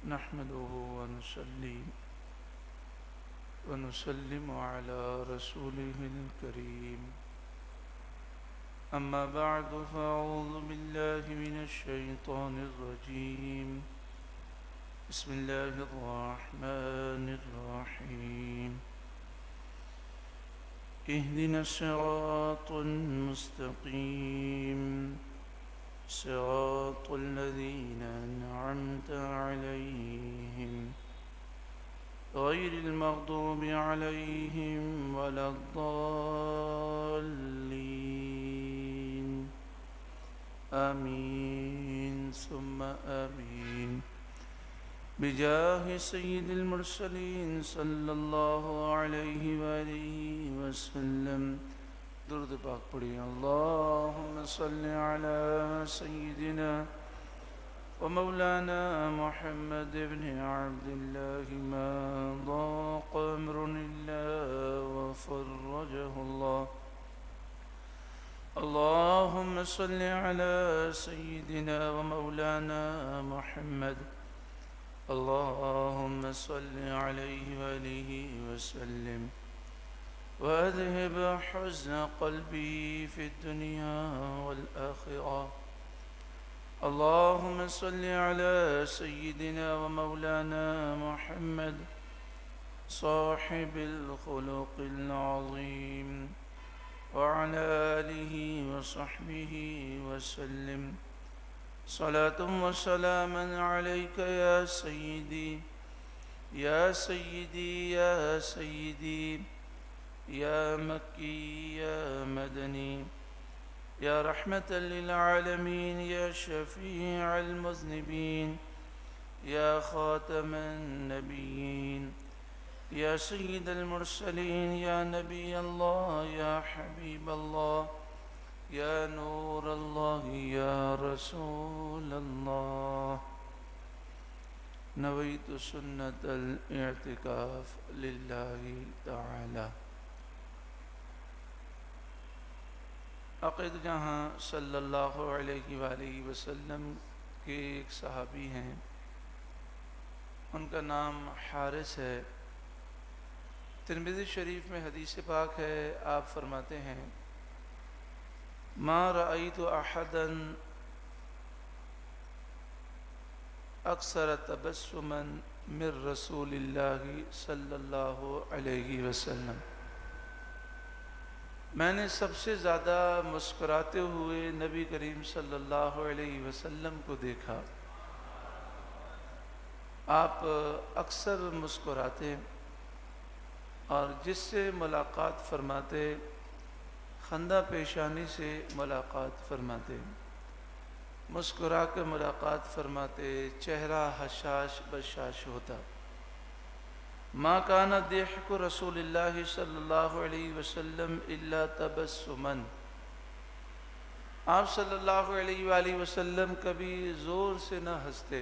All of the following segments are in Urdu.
نحمده ونسلم على رسوله الكريم. أما بعد فأعوذ بالله من الشيطان الرجيم. بسم الله الرحمن الرحيم. اهدنا الصراط المستقيم صراط الذين أنعمت عليهم غير المغضوب عليهم ولا الضالين. آمين ثم آمين. بجاه سيد المرسلين صلى الله عليه وآله وسلم. درود پاک پڑھی. اللهم صل على سيدنا ومولانا محمد بن عبد الله ما ضاق أمر إلا وفرجه الله. اللهم صل على سيدنا ومولانا محمد. اللهم صل عليه وآله وسلم وأذهب حزن قلبي في الدنيا والآخرة. اللهم صل على سيدنا ومولانا محمد صاحب الخلق العظيم وعلى آله وصحبه وسلم. صلاة وسلاما عليك يا سيدي يا سيدي يا سيدي يا مكي يا مدني يا رحمة للعالمين يا شفيع المذنبين يا خاتم النبيين يا سيد المرسلين يا نبي الله يا حبيب الله يا نور الله يا رسول الله. نويت سنة الاعتكاف لله تعالى. عقید جہاں صلی اللہ علیہ وآلہ وسلم کے ایک صحابی ہیں، ان کا نام حارث ہے. ترمذی شریف میں حدیث پاک ہے، آپ فرماتے ہیں ما رأيت أحدا أكثر تبسما من رسول الله صلی اللہ علیہ وسلم. میں نے سب سے زیادہ مسکراتے ہوئے نبی کریم صلی اللہ علیہ وسلم کو دیکھا. آپ اکثر مسکراتے اور جس سے ملاقات فرماتے خندہ پیشانی سے ملاقات فرماتے، مسکرا کے ملاقات فرماتے، چہرہ حشاش بشاش ہوتا. ما کان ضحک رسول اللہ صلی اللہ علیہ وسلم الا تبسما. آپ صلی اللہ علیہ وآلہ وسلم کبھی زور سے نہ ہنستے،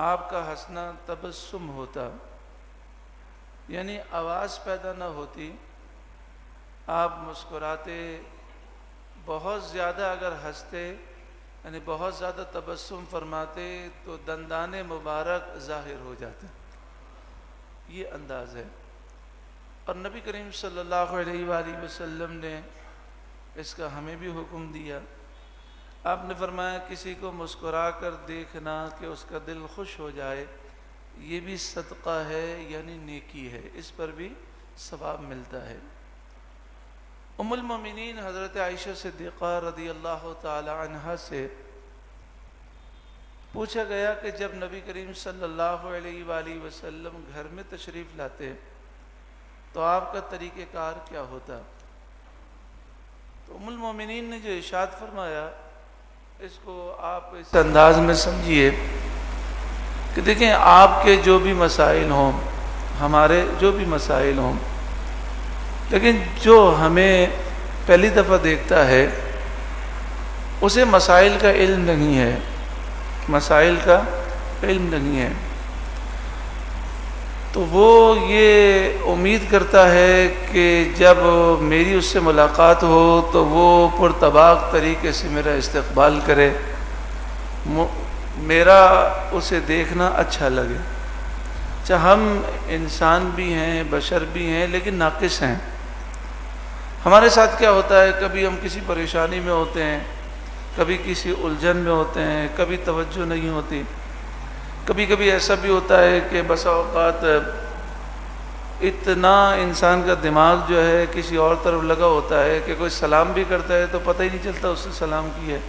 آپ کا ہنسنا تبسم ہوتا، یعنی آواز پیدا نہ ہوتی. آپ مسکراتے، بہت زیادہ اگر ہنستے یعنی بہت زیادہ تبسم فرماتے تو دندان مبارک ظاہر ہو جاتے. یہ انداز ہے. اور نبی کریم صلی اللہ علیہ وآلہ وسلم نے اس کا ہمیں بھی حکم دیا. آپ نے فرمایا کسی کو مسکرا کر دیکھنا کہ اس کا دل خوش ہو جائے، یہ بھی صدقہ ہے، یعنی نیکی ہے، اس پر بھی ثواب ملتا ہے. ام المومنین حضرت عائشہ صدیقہ رضی اللہ تعالی عنہا سے پوچھا گیا کہ جب نبی کریم صلی اللہ علیہ وآلہ وسلم گھر میں تشریف لاتے تو آپ کا طریقہ کار کیا ہوتا؟ تو ام المومنین نے جو ارشاد فرمایا، اس کو آپ اس انداز میں سمجھیے کہ دیکھیں آپ کے جو بھی مسائل ہوں، ہمارے جو بھی مسائل ہوں، لیکن جو ہمیں پہلی دفعہ دیکھتا ہے اسے مسائل کا علم نہیں ہے، مسائل کا علم نہیں ہے، تو وہ یہ امید کرتا ہے کہ جب میری اس سے ملاقات ہو تو وہ پرطباق طریقے سے میرا استقبال کرے، میرا اسے دیکھنا اچھا لگے. اچھا ہم انسان بھی ہیں، بشر بھی ہیں، لیکن ناقص ہیں. ہمارے ساتھ کیا ہوتا ہے، کبھی ہم کسی پریشانی میں ہوتے ہیں، کبھی کسی الجھن میں ہوتے ہیں، کبھی توجہ نہیں ہوتی. کبھی کبھی ایسا بھی ہوتا ہے کہ بسا اوقات اتنا انسان کا دماغ جو ہے کسی اور طرف لگا ہوتا ہے کہ کوئی سلام بھی کرتا ہے تو پتہ ہی نہیں چلتا اس نے سلام کیا ہے.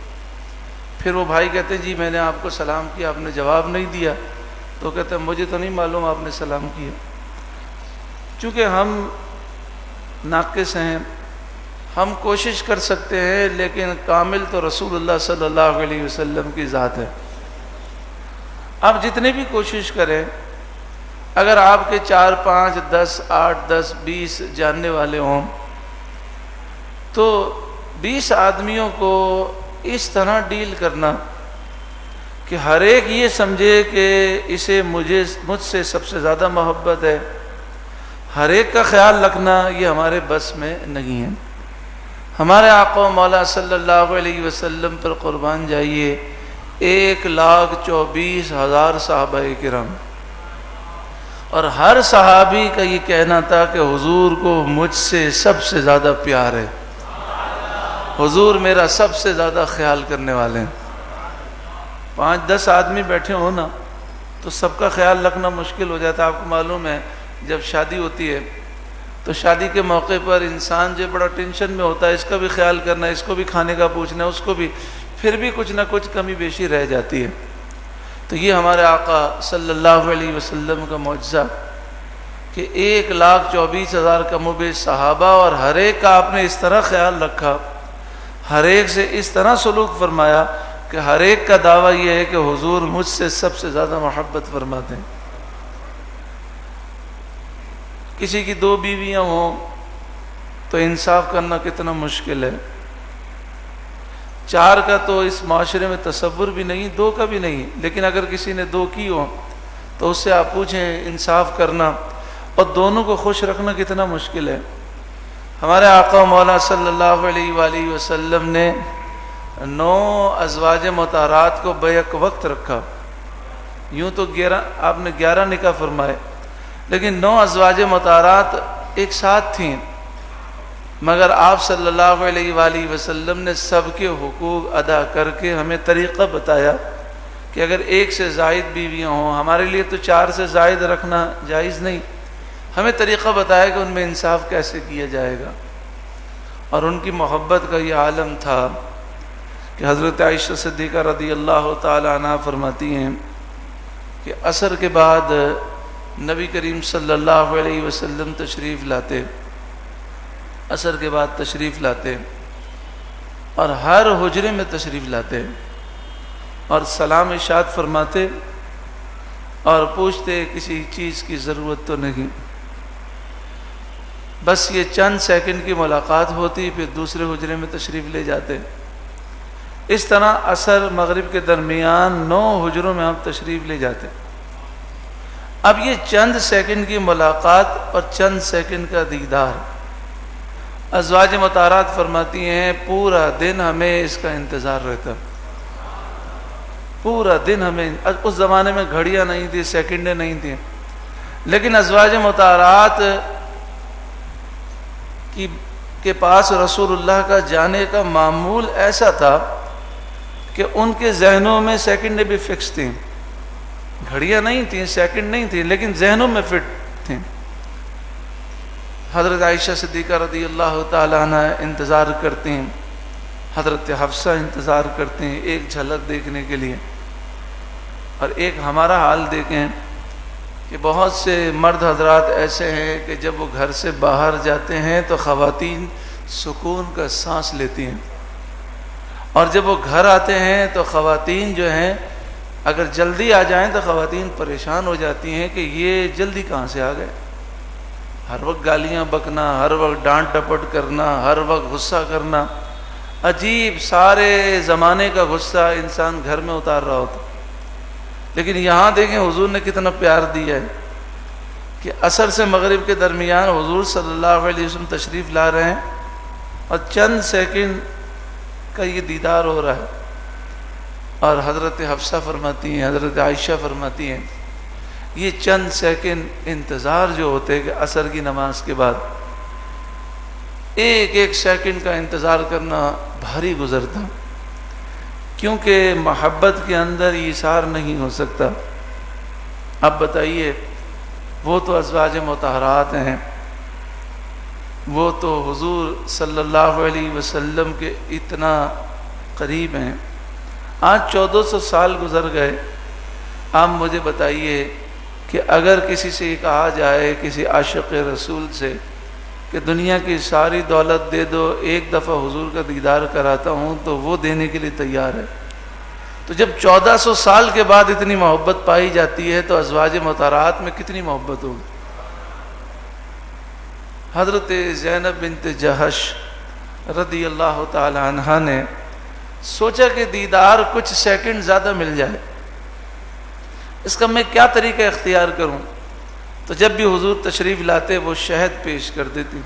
پھر وہ بھائی کہتے ہیں جی میں نے آپ کو سلام کیا، آپ نے جواب نہیں دیا. تو کہتے ہیں مجھے تو نہیں معلوم آپ نے سلام کیا. چونکہ ہم ناقص ہیں، ہم کوشش کر سکتے ہیں، لیکن کامل تو رسول اللہ صلی اللہ علیہ وسلم کی ذات ہے. آپ جتنے بھی کوشش کریں، اگر آپ کے 4 5 10 8 10 20 جاننے والے ہوں تو 20 آدمیوں کو اس طرح ڈیل کرنا کہ ہر ایک یہ سمجھے کہ اسے مجھ سے سب سے زیادہ محبت ہے، ہر ایک کا خیال رکھنا یہ ہمارے بس میں نہیں ہے. ہمارے آقا و مولا صلی اللہ علیہ وسلم پر قربان جائیے 1,24,000 صحابہ کرام، اور ہر صحابی کا یہ کہنا تھا کہ حضور کو مجھ سے سب سے زیادہ پیار ہے، حضور میرا سب سے زیادہ خیال کرنے والے ہیں. 5 10 آدمی بیٹھے ہوں نا تو سب کا خیال رکھنا مشکل ہو جاتا ہے. آپ کو معلوم ہے جب شادی ہوتی ہے تو شادی کے موقع پر انسان جو بڑا ٹینشن میں ہوتا ہے، اس کا بھی خیال کرنا، اس کو بھی کھانے کا پوچھنا، اس کو بھی، پھر بھی کچھ نہ کچھ کمی بیشی رہ جاتی ہے. تو یہ ہمارے آقا صلی اللہ علیہ وسلم کا معجزہ کہ 1,24,000 کم و بیش صحابہ، اور ہر ایک کا آپ نے اس طرح خیال رکھا، ہر ایک سے اس طرح سلوک فرمایا کہ ہر ایک کا دعویٰ یہ ہے کہ حضور مجھ سے سب سے زیادہ محبت فرماتے ہیں. کسی کی 2 بیویاں ہوں تو انصاف کرنا کتنا مشکل ہے. 4 کا تو اس معاشرے میں تصور بھی نہیں، 2 کا بھی نہیں، لیکن اگر کسی نے 2 کی ہو تو اس سے آپ پوچھیں انصاف کرنا اور دونوں کو خوش رکھنا کتنا مشکل ہے. ہمارے آقا و مولا صلی اللہ علیہ وآلہ وسلم نے 9 ازواج مطہرات کو بیک وقت رکھا. یوں تو 11 آپ نے 11 نکاح فرمائے، لیکن 9 ازواج مطہرات ایک ساتھ تھیں، مگر آپ صلی اللہ علیہ وآلہ وسلم نے سب کے حقوق ادا کر کے ہمیں طریقہ بتایا کہ اگر 1 سے زائد بیویاں ہوں، ہمارے لیے تو 4 سے زائد رکھنا جائز نہیں، ہمیں طریقہ بتایا کہ ان میں انصاف کیسے کیا جائے گا. اور ان کی محبت کا یہ عالم تھا کہ حضرت عائشہ صدیقہ رضی اللہ تعالی عنہ فرماتی ہیں کہ عصر کے بعد نبی کریم صلی اللہ علیہ وسلم تشریف لاتے، عصر کے بعد تشریف لاتے اور ہر حجرے میں تشریف لاتے اور سلام ارشاد فرماتے اور پوچھتے کسی چیز کی ضرورت تو نہیں. بس یہ چند سیکنڈ کی ملاقات ہوتی، پھر دوسرے حجرے میں تشریف لے جاتے. اس طرح عصر مغرب کے درمیان 9 حجروں میں آپ تشریف لے جاتے. اب یہ چند سیکنڈ کی ملاقات اور چند سیکنڈ کا دیدار، ازواج مطہرات فرماتی ہیں پورا دن ہمیں اس کا انتظار رہتا، پورا دن ہمیں. اس زمانے میں گھڑیاں نہیں تھی، سیکنڈیں نہیں تھیں، لیکن ازواج مطہرات کے پاس رسول اللہ کا جانے کا معمول ایسا تھا کہ ان کے ذہنوں میں سیکنڈیں بھی فکس تھیں. گھڑیاں نہیں تھیں، سیکنڈ نہیں تھیں، لیکن ذہنوں میں فٹ تھیں. حضرت عائشہ صدیقہ رضی اللہ تعالیٰ عنہ انتظار کرتے ہیں، حضرت حفصہ انتظار کرتے ہیں ایک جھلک دیکھنے کے لیے. اور ایک ہمارا حال دیکھیں کہ بہت سے مرد حضرات ایسے ہیں کہ جب وہ گھر سے باہر جاتے ہیں تو خواتین سکون کا سانس لیتی ہیں، اور جب وہ گھر آتے ہیں تو خواتین جو ہیں اگر جلدی آ جائیں تو خواتین پریشان ہو جاتی ہیں کہ یہ جلدی کہاں سے آ گئے. ہر وقت گالیاں بکنا، ہر وقت ڈانٹ ڈپٹ کرنا، ہر وقت غصہ کرنا، عجیب سارے زمانے کا غصہ انسان گھر میں اتار رہا ہوتا. لیکن یہاں دیکھیں حضور نے کتنا پیار دیا ہے کہ عصر سے مغرب کے درمیان حضور صلی اللہ علیہ وسلم تشریف لا رہے ہیں اور چند سیکنڈ کا یہ دیدار ہو رہا ہے. اور حضرت حفصہ فرماتی ہیں، حضرت عائشہ فرماتی ہیں، یہ چند سیکنڈ انتظار جو ہوتے کہ عصر کی نماز کے بعد ایک ایک سیکنڈ کا انتظار کرنا بھاری گزرتا، کیونکہ محبت کے اندر ایثار نہیں ہو سکتا۔ اب بتائیے، وہ تو ازواج مطہرات ہیں، وہ تو حضور صلی اللہ علیہ وسلم کے اتنا قریب ہیں، آج 1400 سال گزر گئے۔ آپ مجھے بتائیے کہ اگر کسی سے یہ کہا جائے، کسی عاشق رسول سے، کہ دنیا کی ساری دولت دے دو، ایک دفعہ حضور کا دیدار کراتا ہوں، تو وہ دینے کے لیے تیار ہے۔ تو جب 1400 سال کے بعد اتنی محبت پائی جاتی ہے تو ازواج مطہرات میں کتنی محبت ہوگی۔ حضرت زینب بنت جہش رضی اللہ تعالی عنہا نے سوچا کہ دیدار کچھ سیکنڈ زیادہ مل جائے، اس کا میں کیا طریقہ اختیار کروں؟ تو جب بھی حضور تشریف لاتے وہ شہد پیش کر دیتی۔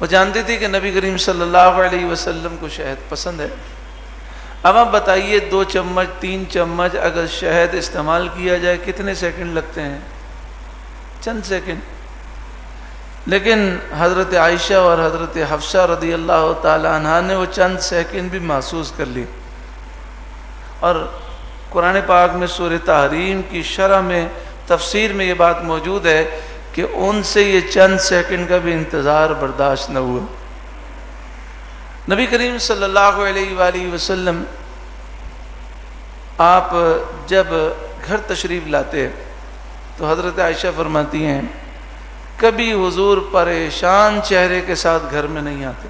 وہ جانتی تھی کہ نبی کریم صلی اللہ علیہ وسلم کو شہد پسند ہے۔ اب آپ بتائیے 2 چمچ 3 چمچ اگر شہد استعمال کیا جائے کتنے سیکنڈ لگتے ہیں؟ چند سیکنڈ۔ لیکن حضرت عائشہ اور حضرت حفصہ رضی اللہ تعالی عنہ نے وہ چند سیکنڈ بھی محسوس کر لی، اور قرآن پاک میں سورہ تحریم کی شرح میں تفسیر میں یہ بات موجود ہے کہ ان سے یہ چند سیکنڈ کا بھی انتظار برداشت نہ ہوا۔ نبی کریم صلی اللہ علیہ وآلہ وسلم آپ جب گھر تشریف لاتے تو حضرت عائشہ فرماتی ہیں کبھی حضور پریشان چہرے کے ساتھ گھر میں نہیں آتے،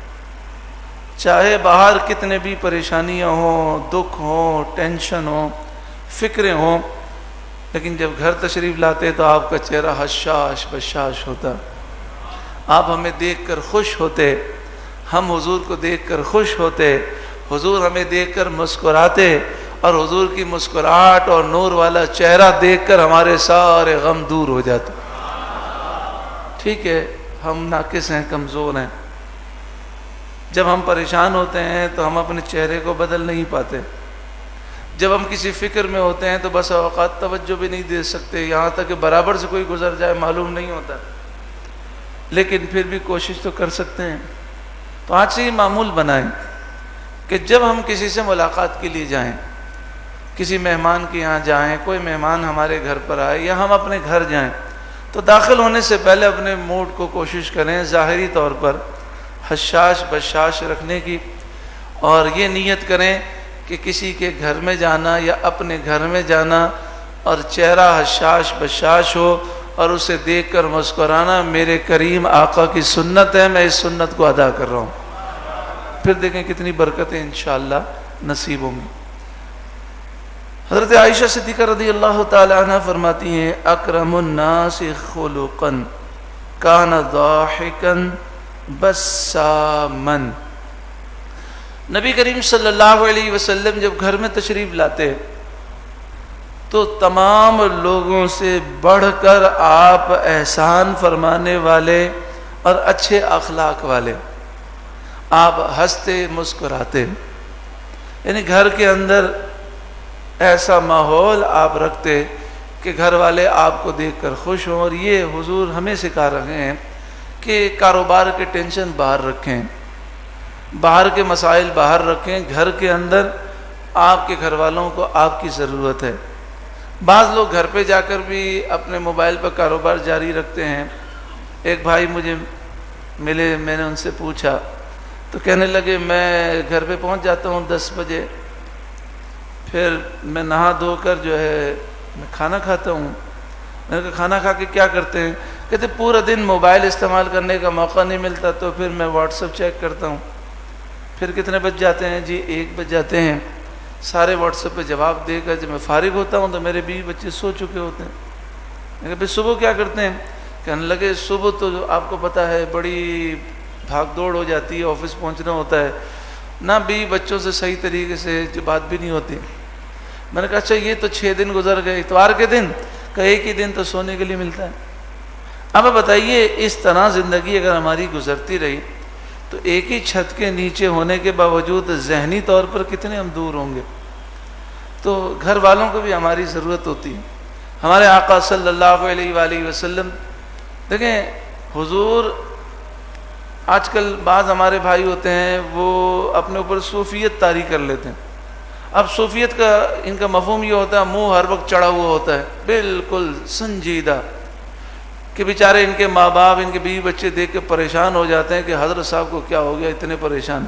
چاہے باہر کتنے بھی پریشانیاں ہوں، دکھ ہوں، ٹینشن ہوں، فکریں ہوں، لیکن جب گھر تشریف لاتے تو آپ کا چہرہ حشاش بشاش ہوتا۔ آپ ہمیں دیکھ کر خوش ہوتے، ہم حضور کو دیکھ کر خوش ہوتے، حضور ہمیں دیکھ کر مسکراتے، اور حضور کی مسکراہٹ اور نور والا چہرہ دیکھ کر ہمارے سارے غم دور ہو جاتے۔ ٹھیک ہے، ہم ناقص ہیں، کمزور ہیں، جب ہم پریشان ہوتے ہیں تو ہم اپنے چہرے کو بدل نہیں پاتے، جب ہم کسی فکر میں ہوتے ہیں تو بس اوقات توجہ بھی نہیں دے سکتے، یہاں تک کہ برابر سے کوئی گزر جائے معلوم نہیں ہوتا، لیکن پھر بھی کوشش تو کر سکتے ہیں۔ تو آج سے یہ معمول بنائیں کہ جب ہم کسی سے ملاقات کے لیے جائیں، کسی مہمان کے یہاں جائیں، کوئی مہمان ہمارے گھر پر آئے یا ہم اپنے گھر جائیں، تو داخل ہونے سے پہلے اپنے موڈ کو کوشش کریں ظاہری طور پر حشاش بشاش رکھنے کی، اور یہ نیت کریں کہ کسی کے گھر میں جانا یا اپنے گھر میں جانا اور چہرہ حشاش بشاش ہو اور اسے دیکھ کر مسکرانا میرے کریم آقا کی سنت ہے، میں اس سنت کو ادا کر رہا ہوں، پھر دیکھیں کتنی برکتیں انشاءاللہ نصیب ہوں گی۔ حضرت عائشہ صدیقہ رضی اللہ تعالی عنہ فرماتی ہیں اکرم الناس خلقا کان ضاحکا بساما۔ نبی کریم صلی اللہ علیہ وسلم جب گھر میں تشریف لاتے تو تمام لوگوں سے بڑھ کر آپ احسان فرمانے والے اور اچھے اخلاق والے، آپ ہنستے مسکراتے، یعنی گھر کے اندر ایسا ماحول آپ رکھتے کہ گھر والے آپ کو دیکھ کر خوش ہوں۔ اور یہ حضور ہمیں سکھا رہے ہیں کہ کاروبار کے ٹینشن باہر رکھیں، باہر کے مسائل باہر رکھیں، گھر کے اندر آپ کے گھر والوں کو آپ کی ضرورت ہے۔ بعض لوگ گھر پہ جا کر بھی اپنے موبائل پر کاروبار جاری رکھتے ہیں۔ ایک بھائی مجھے ملے، میں نے ان سے پوچھا تو کہنے لگے میں گھر پہ پہنچ جاتا ہوں 10 بجے، پھر میں نہا دھو کر جو ہے میں کھانا کھاتا ہوں۔ میں نے کہا کھانا کھا کے کیا کرتے ہیں؟ کہتے پورا دن موبائل استعمال کرنے کا موقع نہیں ملتا تو پھر میں واٹس ایپ چیک کرتا ہوں۔ پھر کتنے بج جاتے ہیں؟ جی 1 بج جاتے ہیں۔ سارے واٹس ایپ پہ جواب دے کر جب میں فارغ ہوتا ہوں تو میرے بیوی بچے سو چکے ہوتے ہیں۔ میں کہا پھر صبح کیا کرتے ہیں؟ کہنے لگے صبح تو آپ کو پتہ ہے بڑی بھاگ دوڑ ہو جاتی ہے، آفس پہنچنا ہوتا ہے، نہ بیوی بچوں سے صحیح طریقے سے جو بات بھی نہیں ہوتی۔ میں نے کہا اچھا یہ تو 6 دن گزر گئے، اتوار کے دن کہ ایک ہی دن تو سونے کے لیے ملتا ہے۔ اب بتائیے اس طرح زندگی اگر ہماری گزرتی رہی تو ایک ہی چھت کے نیچے ہونے کے باوجود ذہنی طور پر کتنے ہم دور ہوں گے۔ تو گھر والوں کو بھی ہماری ضرورت ہوتی ہے. ہمارے آقا صلی اللہ علیہ وآلہ وسلم دیکھیں حضور، آج کل بعض ہمارے بھائی ہوتے ہیں وہ اپنے اوپر صوفیت طاری کر لیتے ہیں. اب صوفیت کا ان کا مفہوم یہ ہوتا ہے منہ ہر وقت چڑھا ہوا ہوتا ہے بالکل سنجیدہ، کہ بیچارے ان کے ماں باپ ان کے بیوی بچے دیکھ کے پریشان ہو جاتے ہیں کہ حضرت صاحب کو کیا ہو گیا اتنے پریشان.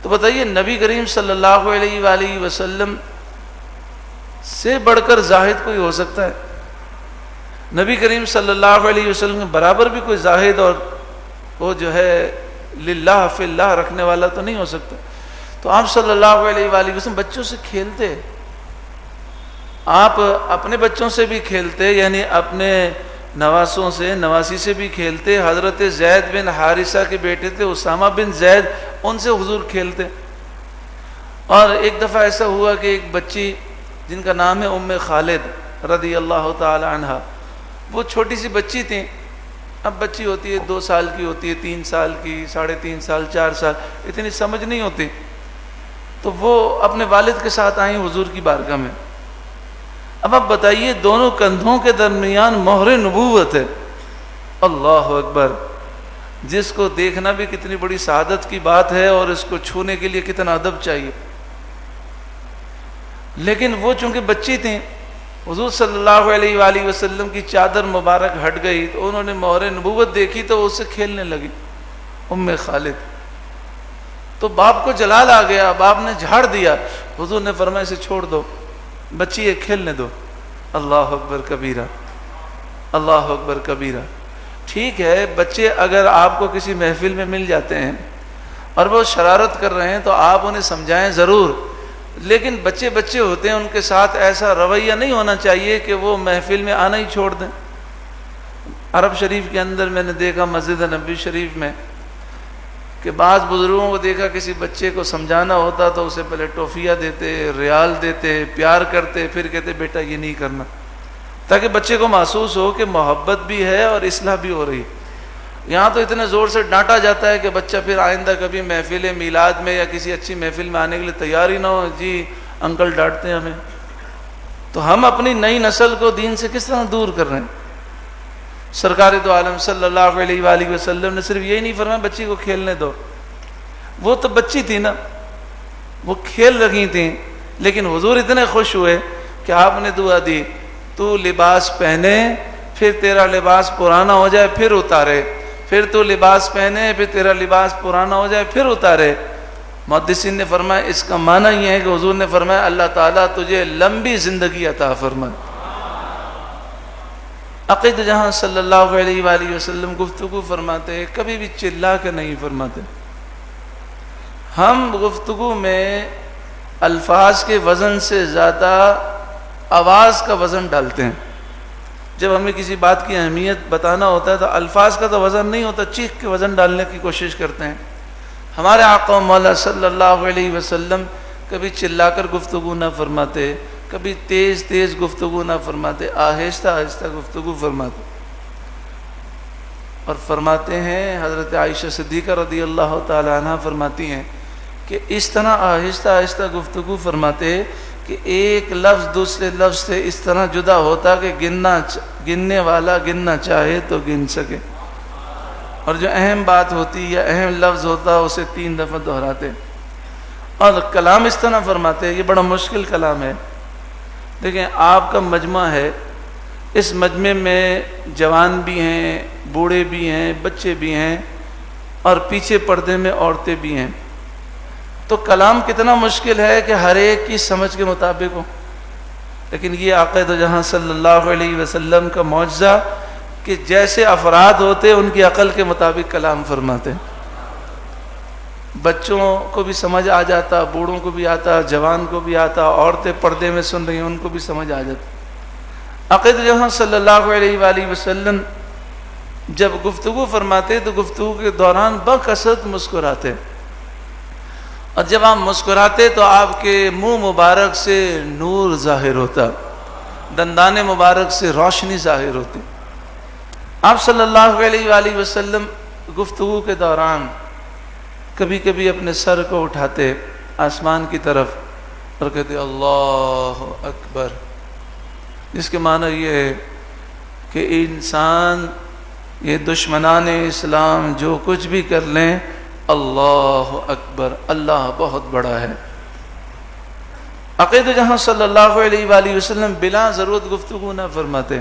تو بتائیے نبی کریم صلی اللہ علیہ وآلہ وسلم سے بڑھ کر زاہد کوئی ہو سکتا ہے؟ نبی کریم صلی اللہ علیہ وسلم کے برابر بھی کوئی زاہد اور وہ جو ہے للہ فی اللہ رکھنے والا تو نہیں ہو سکتا. تو آپ صلی اللہ علیہ وآلہ وسلم بچوں سے کھیلتے، آپ اپنے بچوں سے بھی کھیلتے، یعنی اپنے نواسوں سے نواسی سے بھی کھیلتے. حضرت زید بن حارثہ کے بیٹے تھے اسامہ بن زید، ان سے حضور کھیلتے. اور ایک دفعہ ایسا ہوا کہ ایک بچی جن کا نام ہے ام خالد رضی اللہ تعالی عنہ، وہ چھوٹی سی بچی تھیں. اب بچی ہوتی ہے 2 سال کی ہوتی ہے، 3 سال کی، 3.5 سال، 4 سال، اتنی سمجھ نہیں ہوتی. تو وہ اپنے والد کے ساتھ آئیں حضور کی بارگاہ میں. اب آپ بتائیے دونوں کندھوں کے درمیان مہر نبوت ہے. اللہ اکبر، جس کو دیکھنا بھی کتنی بڑی سعادت کی بات ہے اور اس کو چھونے کے لیے کتنا ادب چاہیے. لیکن وہ چونکہ بچی تھیں، حضور صلی اللہ علیہ وآلہ وسلم کی چادر مبارک ہٹ گئی تو انہوں نے مہر نبوت دیکھی تو اس سے کھیلنے لگی ام خالد. تو باپ کو جلال آ گیا، باپ نے جھاڑ دیا. حضور نے فرمایا اسے چھوڑ دو، بچی ہے کھیلنے دو. اللہ اکبر کبیرہ، اللہ اکبر کبیرہ. ٹھیک ہے بچے اگر آپ کو کسی محفل میں مل جاتے ہیں اور وہ شرارت کر رہے ہیں تو آپ انہیں سمجھائیں ضرور، لیکن بچے بچے ہوتے ہیں، ان کے ساتھ ایسا رویہ نہیں ہونا چاہیے کہ وہ محفل میں آنا ہی چھوڑ دیں. عرب شریف کے اندر میں نے دیکھا مسجد نبوی شریف میں کہ بعض بزرگوں کو دیکھا کسی بچے کو سمجھانا ہوتا تو اسے پہلے ٹوفیاں دیتے، ریال دیتے، پیار کرتے، پھر کہتے بیٹا یہ نہیں کرنا، تاکہ بچے کو محسوس ہو کہ محبت بھی ہے اور اصلاح بھی ہو رہی. یہاں تو اتنے زور سے ڈانٹا جاتا ہے کہ بچہ پھر آئندہ کبھی محفل میلاد میں یا کسی اچھی محفل میں آنے کے لیے تیار ہی نہ ہو. جی انکل ڈانٹتے ہیں ہمیں. تو ہم اپنی نئی نسل کو دین سے کس طرح دور کر رہے ہیں؟ سرکار دو عالم صلی اللہ علیہ وآلہ وسلم نے صرف یہی نہیں فرمایا بچی کو کھیلنے دو. وہ تو بچی تھی نا، وہ کھیل رہی تھیں، لیکن حضور اتنے خوش ہوئے کہ آپ نے دعا دی تو لباس پہنے پھر تیرا لباس پرانا ہو جائے پھر اتارے، پھر تو لباس پہنے پھر تیرا لباس پرانا ہو جائے پھر اتارے. محدثین نے فرمایا اس کا معنی یہ ہے کہ حضور نے فرمایا اللہ تعالیٰ تجھے لمبی زندگی عطا فرمائے. عقید جہاں صلی اللہ علیہ وآلہ وسلم گفتگو فرماتے کبھی بھی چلا کے نہیں فرماتے. ہم گفتگو میں الفاظ کے وزن سے زیادہ آواز کا وزن ڈالتے ہیں. جب ہمیں کسی بات کی اہمیت بتانا ہوتا ہے تو الفاظ کا تو وزن نہیں ہوتا، چیخ کے وزن ڈالنے کی کوشش کرتے ہیں. ہمارے آقا مولا صلی اللہ علیہ وسلم کبھی چلا کر گفتگو نہ فرماتے، کبھی تیز تیز گفتگو نہ فرماتے، آہستہ آہستہ گفتگو فرماتے. اور فرماتے ہیں حضرت عائشہ صدیقہ رضی اللہ تعالی عنہ فرماتی ہیں کہ اس طرح آہستہ آہستہ گفتگو فرماتے کہ ایک لفظ دوسرے لفظ سے اس طرح جدا ہوتا کہ گننے والا گننا چاہے تو گن سکے، اور جو اہم بات ہوتی یا اہم لفظ ہوتا اسے 3 دفعہ دہراتے. اور کلام اس طرح فرماتے، یہ بڑا مشکل کلام ہے. دیکھیں آپ کا مجمع ہے، اس مجمع میں جوان بھی ہیں، بوڑھے بھی ہیں، بچے بھی ہیں، اور پیچھے پردے میں عورتیں بھی ہیں. تو کلام کتنا مشکل ہے کہ ہر ایک کی سمجھ کے مطابق ہو. لیکن یہ آقا دو جہاں صلی اللہ علیہ وسلم کا معجزہ کہ جیسے افراد ہوتے ان کی عقل کے مطابق کلام فرماتے. بچوں کو بھی سمجھ آ جاتا، بوڑھوں کو بھی آتا، جوان کو بھی آتا، عورتیں پردے میں سن رہی ہیں ان کو بھی سمجھ آ جاتا. آقا دو جہاں صلی اللہ علیہ وآلہ وسلم جب گفتگو فرماتے تو گفتگو کے دوران بکثرت مسکراتے، اور جب آپ مسکراتے تو آپ کے منہ مبارک سے نور ظاہر ہوتا، دندان مبارک سے روشنی ظاہر ہوتی. آپ صلی اللہ علیہ وآلہ وسلم گفتگو کے دوران کبھی کبھی اپنے سر کو اٹھاتے آسمان کی طرف اور کہتے اللہ اکبر، جس کے معنی یہ ہے کہ انسان یہ دشمنان اسلام جو کچھ بھی کر لیں، اللہ اکبر، اللہ بہت بڑا ہے۔ عقید جہاں صلی اللہ علیہ وآلہ وسلم بلا ضرورت گفتگو نہ فرماتے،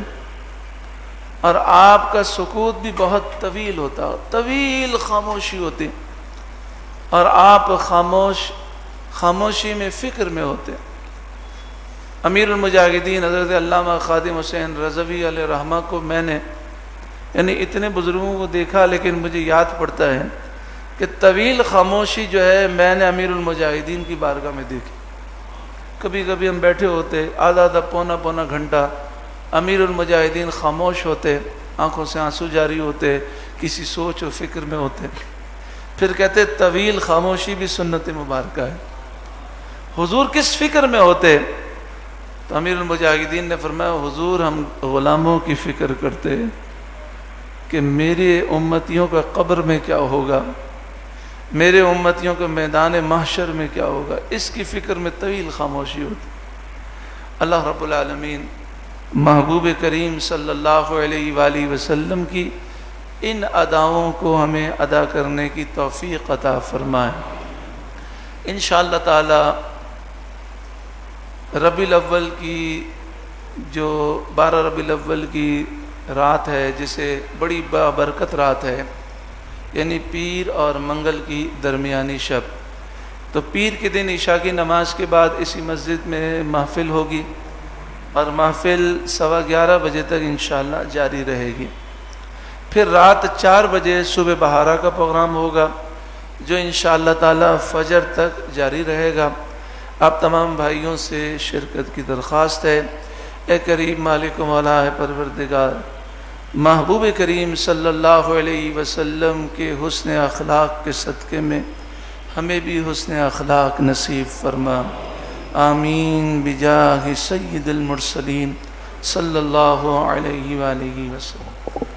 اور آپ کا سکوت بھی بہت طویل ہوتا، طویل خاموشی ہوتی، اور آپ خاموشی میں فکر میں ہوتے۔ امیر المجاہدین حضرت علامہ خادم حسین رضوی علیہ رحمہ کو میں نے یعنی اتنے بزرگوں کو دیکھا، لیکن مجھے یاد پڑتا ہے کہ طویل خاموشی جو ہے میں نے امیر المجاہدین کی بارگاہ میں دیکھی۔ کبھی کبھی ہم بیٹھے ہوتے، آدھا پونا گھنٹہ امیر المجاہدین خاموش ہوتے، آنکھوں سے آنسو جاری ہوتے، کسی سوچ و فکر میں ہوتے، پھر کہتے طویل خاموشی بھی سنت مبارکہ ہے۔ حضور کس فکر میں ہوتے؟ تو امیر المجاہدین نے فرمایا حضور ہم غلاموں کی فکر کرتے کہ میرے امتیوں کا قبر میں کیا ہوگا، میرے امتیوں کا میدان محشر میں کیا ہوگا، اس کی فکر میں طویل خاموشی ہوتی۔ اللہ رب العالمین محبوب کریم صلی اللہ علیہ وآلہ وسلم کی ان اداؤں کو ہمیں ادا کرنے کی توفیق عطا فرمائے۔ انشاءاللہ تعالی ربیع الاول کی جو 12 ربیع الاول کی رات ہے، جسے بڑی بابرکت رات ہے، یعنی پیر اور منگل کی درمیانی شب، تو پیر کے دن عشاء کی نماز کے بعد اسی مسجد میں محفل ہوگی، اور محفل 11:15 بجے تک انشاءاللہ جاری رہے گی۔ پھر رات 4 بجے صبح بہارا کا پروگرام ہوگا، جو انشاءاللہ تعالی فجر تک جاری رہے گا۔ آپ تمام بھائیوں سے شرکت کی درخواست ہے۔ اے کریم مالک و مولا ہے پروردگار، محبوب کریم صلی اللہ علیہ وسلم کے حسن اخلاق کے صدقے میں ہمیں بھی حسن اخلاق نصیب فرما، آمین بجاہ سید المرسلین صلی اللہ علیہ وآلہ وسلم۔